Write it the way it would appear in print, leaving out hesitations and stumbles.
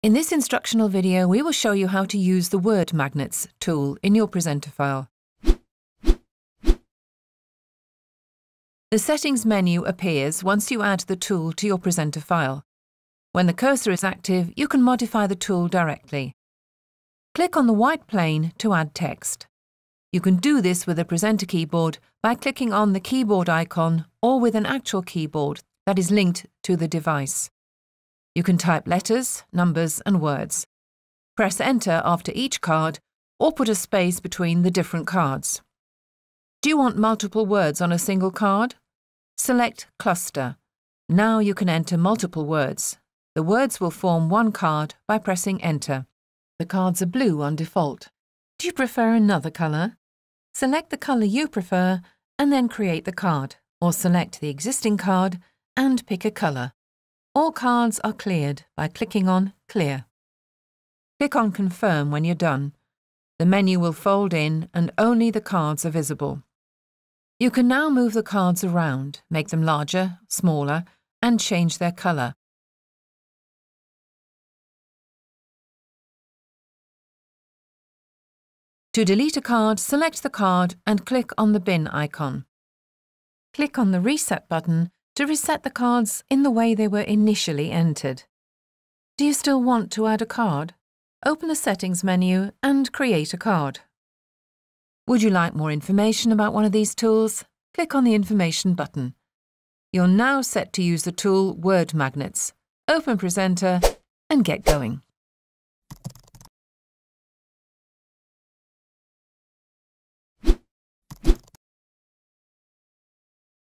In this instructional video, we will show you how to use the Wordmagnets tool in your presenter file. The Settings menu appears once you add the tool to your presenter file. When the cursor is active, you can modify the tool directly. Click on the white plane to add text. You can do this with a presenter keyboard by clicking on the keyboard icon or with an actual keyboard that is linked to the device. You can type letters, numbers and words. Press Enter after each card or put a space between the different cards. Do you want multiple words on a single card? Select Cluster. Now you can enter multiple words. The words will form one card by pressing Enter. The cards are blue on default. Do you prefer another colour? Select the colour you prefer and then create the card, or select the existing card and pick a colour. All cards are cleared by clicking on Clear. Click on Confirm when you're done. The menu will fold in and only the cards are visible. You can now move the cards around, make them larger, smaller, and change their colour. To delete a card, select the card and click on the bin icon. Click on the Reset button to reset the cards in the way they were initially entered. Do you still want to add a card? Open the Settings menu and create a card. Would you like more information about one of these tools? Click on the Information button. You're now set to use the tool Wordmagnets. Open Presenter and get going.